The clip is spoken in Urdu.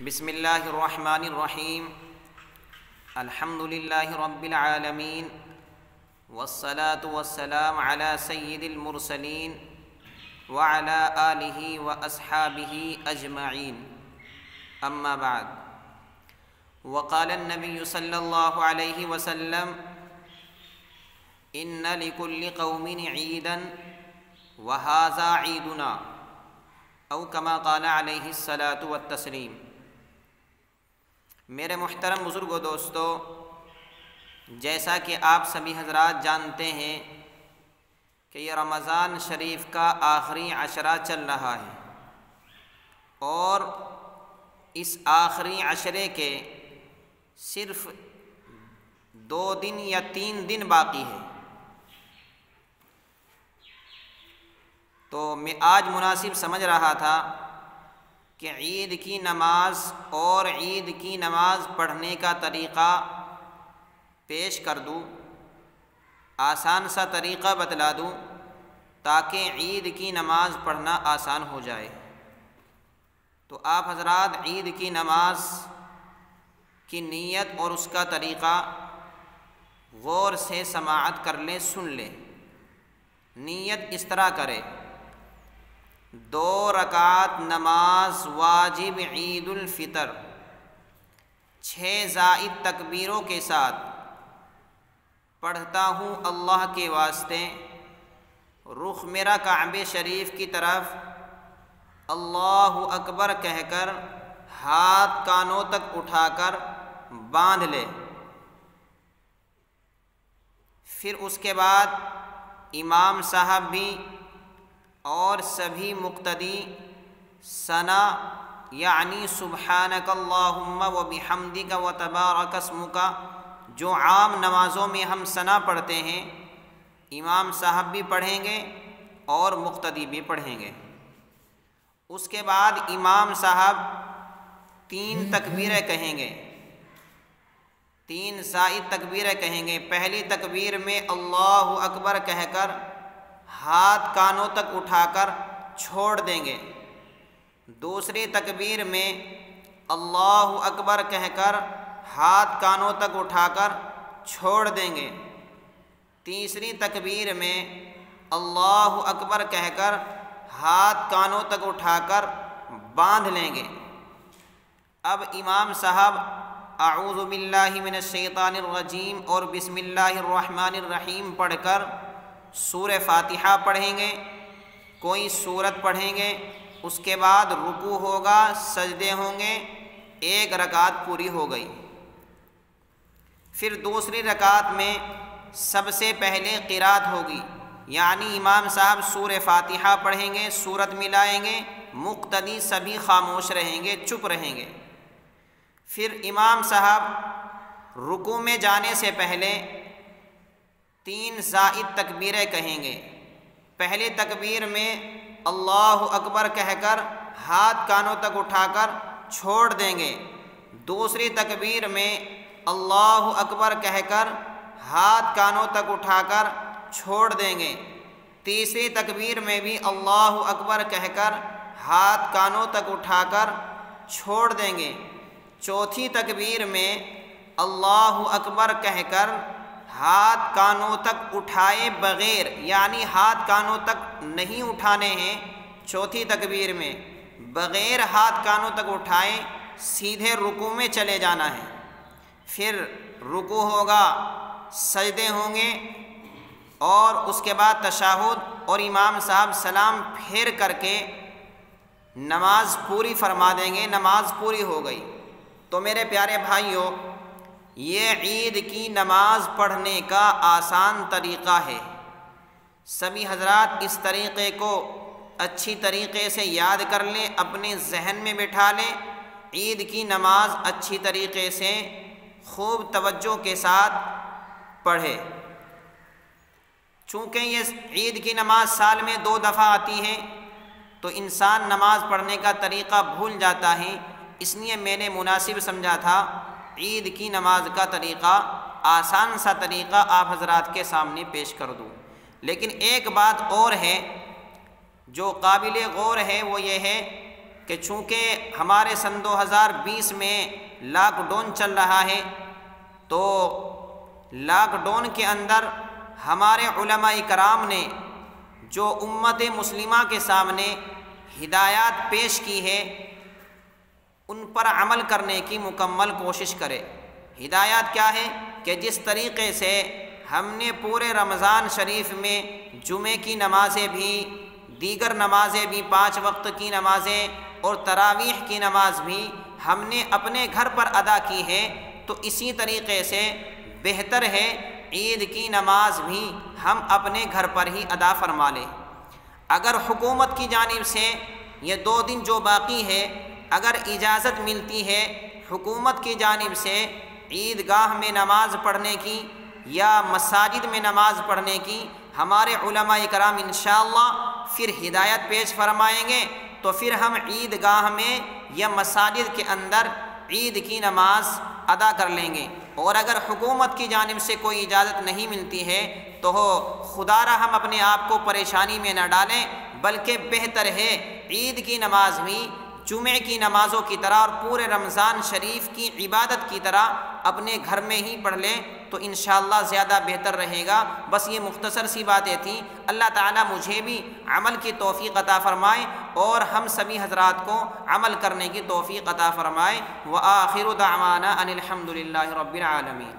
بسم اللہ الرحمن الرحیم الحمد للہ رب العالمین والصلاة والسلام علی سید المرسلین وعلی آلہ واصحابہ اجمعین اما بعد وقال النبی صلی اللہ علیہ وسلم ان لکل قوم عیدا وہذا عیدنا او کما قال علیہ الصلاۃ والتسلیم۔ میرے محترم بزرگوں دوستو، جیسا کہ آپ سبھی حضرات جانتے ہیں کہ یہ رمضان شریف کا آخری عشرہ چل رہا ہے اور اس آخری عشرے کے صرف 2 دن یا 3 دن باقی ہے، تو میں آج مناسب سمجھ رہا تھا کہ عید کی نماز اور عید کی نماز پڑھنے کا طریقہ پیش کر دوں، آسان سا طریقہ بتلا دوں تاکہ عید کی نماز پڑھنا آسان ہو جائے۔ تو آپ حضرات عید کی نماز کی نیت اور اس کا طریقہ غور سے سماعت کر لیں، سن لیں۔ نیت اس طرح کرے: 2 رکعت نماز واجب عید الفطر 6 زائد تکبیروں کے ساتھ پڑھتا ہوں اللہ کے واسطے، رخ میرا کعبہ شریف کی طرف، اللہ اکبر کہہ کر ہاتھ کانوں تک اٹھا کر باندھ لے۔ پھر اس کے بعد امام صاحب بھی اور سبھی مقتدی ثنا یعنی سبحانک اللہم و بحمدک و تبارک اسمک، جو عام نمازوں میں ہم ثنا پڑھتے ہیں، امام صاحب بھی پڑھیں گے اور مقتدی بھی پڑھیں گے۔ اس کے بعد امام صاحب 3 تکبیریں کہیں گے، 3 زائد تکبیریں کہیں گے۔ پہلی تکبیر میں اللہ اکبر کہہ کر ہاتھ کانوں تک اٹھا کر چھوڑ دیں گے، دوسری تکبیر میں اللہ اکبر کہہ کر ہاتھ کانوں تک اٹھا کر چھوڑ دیں گے، تیسری تکبیر میں اللہ اکبر کہہ کر ہاتھ کانوں تک اٹھا کر باندھ لیں گے۔ اب امام صاحب اعوذ باللہ من الشیطان الرجیم اور بسم اللہ الرحمن الرحیم پڑھ کر سورہ فاتحہ پڑھیں گے، کوئی سورت پڑھیں گے، اس کے بعد رکوع ہوگا، سجدے ہوں گے، 1 رکعت پوری ہو گئی۔ پھر دوسری رکعت میں سب سے پہلے قرات ہوگی، یعنی امام صاحب سورہ فاتحہ پڑھیں گے، سورت ملائیں گے، مقتدی سبھی خاموش رہیں گے، چپ رہیں گے۔ پھر امام صاحب رکوع میں جانے سے پہلے 3 زائد تکبیریں کہیں گے۔ پہلی تکبیر میں اللہ اکبر کہہ کر ہاتھ کانوں تک اٹھا کر چھوڑ دیں گے، دوسری تکبیر میں اللہ اکبر کہہ کر ہاتھ کانوں تک اٹھا کر چھوڑ دیں گے، تیسری تکبیر میں بھی اللہ اکبر کہہ کر ہاتھ کانوں تک اٹھا کر چھوڑ دیں گے، چوتھی تکبیر میں اللہ اکبر کہہ کر ہاتھ کانوں تک اٹھائے بغیر، یعنی ہاتھ کانوں تک نہیں اٹھانے ہیں، چوتھی تکبیر میں بغیر ہاتھ کانوں تک اٹھائے سیدھے رکوع میں چلے جانا ہے۔ پھر رکوع ہوگا، سجدے ہوں گے اور اس کے بعد تشہد اور امام صاحب سلام پھیر کر کے نماز پوری فرما دیں گے، نماز پوری ہو گئی۔ تو میرے پیارے بھائیوں، یہ عید کی نماز پڑھنے کا آسان طریقہ ہے۔ سبھی حضرات اس طریقے کو اچھی طریقے سے یاد کر لیں، اپنے ذہن میں بٹھا لیں، عید کی نماز اچھی طریقے سے خوب توجہ کے ساتھ پڑھے۔ چونکہ یہ عید کی نماز سال میں 2 دفعہ آتی ہے تو انسان نماز پڑھنے کا طریقہ بھول جاتا ہے، اس لیے میں نے مناسب سمجھا تھا عید کی نماز کا طریقہ، آسان سا طریقہ آپ حضرات کے سامنے پیش کر دوں۔ لیکن ایک بات اور ہے جو قابل غور ہے، وہ یہ ہے کہ چونکہ ہمارے سن 2020 میں لاک ڈاؤن چل رہا ہے، تو لاک ڈاؤن کے اندر ہمارے علماء کرام نے جو امت مسلمہ کے سامنے ہدایات پیش کی ہے ان پر عمل کرنے کی مکمل کوشش کرے۔ ہدایات کیا ہے؟ کہ جس طریقے سے ہم نے پورے رمضان شریف میں جمعے کی نمازیں بھی، دیگر نمازیں بھی، 5 وقت کی نمازیں اور تراویح کی نماز بھی ہم نے اپنے گھر پر ادا کی ہے، تو اسی طریقے سے بہتر ہے عید کی نماز بھی ہم اپنے گھر پر ہی ادا فرما لیں۔ اگر حکومت کی جانب سے یہ 2 دن جو باقی ہے اگر اجازت ملتی ہے حکومت کی جانب سے عید گاہ میں نماز پڑھنے کی یا مساجد میں نماز پڑھنے کی، ہمارے علماء کرام انشاءاللہ پھر ہدایت پیش فرمائیں گے، تو پھر ہم عید گاہ میں یا مساجد کے اندر عید کی نماز ادا کر لیں گے۔ اور اگر حکومت کی جانب سے کوئی اجازت نہیں ملتی ہے تو خدا را ہم اپنے آپ کو پریشانی میں نہ ڈالیں، بلکہ بہتر ہے عید کی نماز بھی جمعے کی نمازوں کی طرح اور پورے رمضان شریف کی عبادت کی طرح اپنے گھر میں ہی پڑھ لیں، تو انشاءاللہ زیادہ بہتر رہے گا۔ بس یہ مختصر سی باتیں تھیں۔ اللہ تعالیٰ مجھے بھی عمل کی توفیق عطا فرمائے اور ہم سبھی حضرات کو عمل کرنے کی توفیق عطا فرمائے۔ وآخر دعوانا ان الحمد للہ رب العالمین۔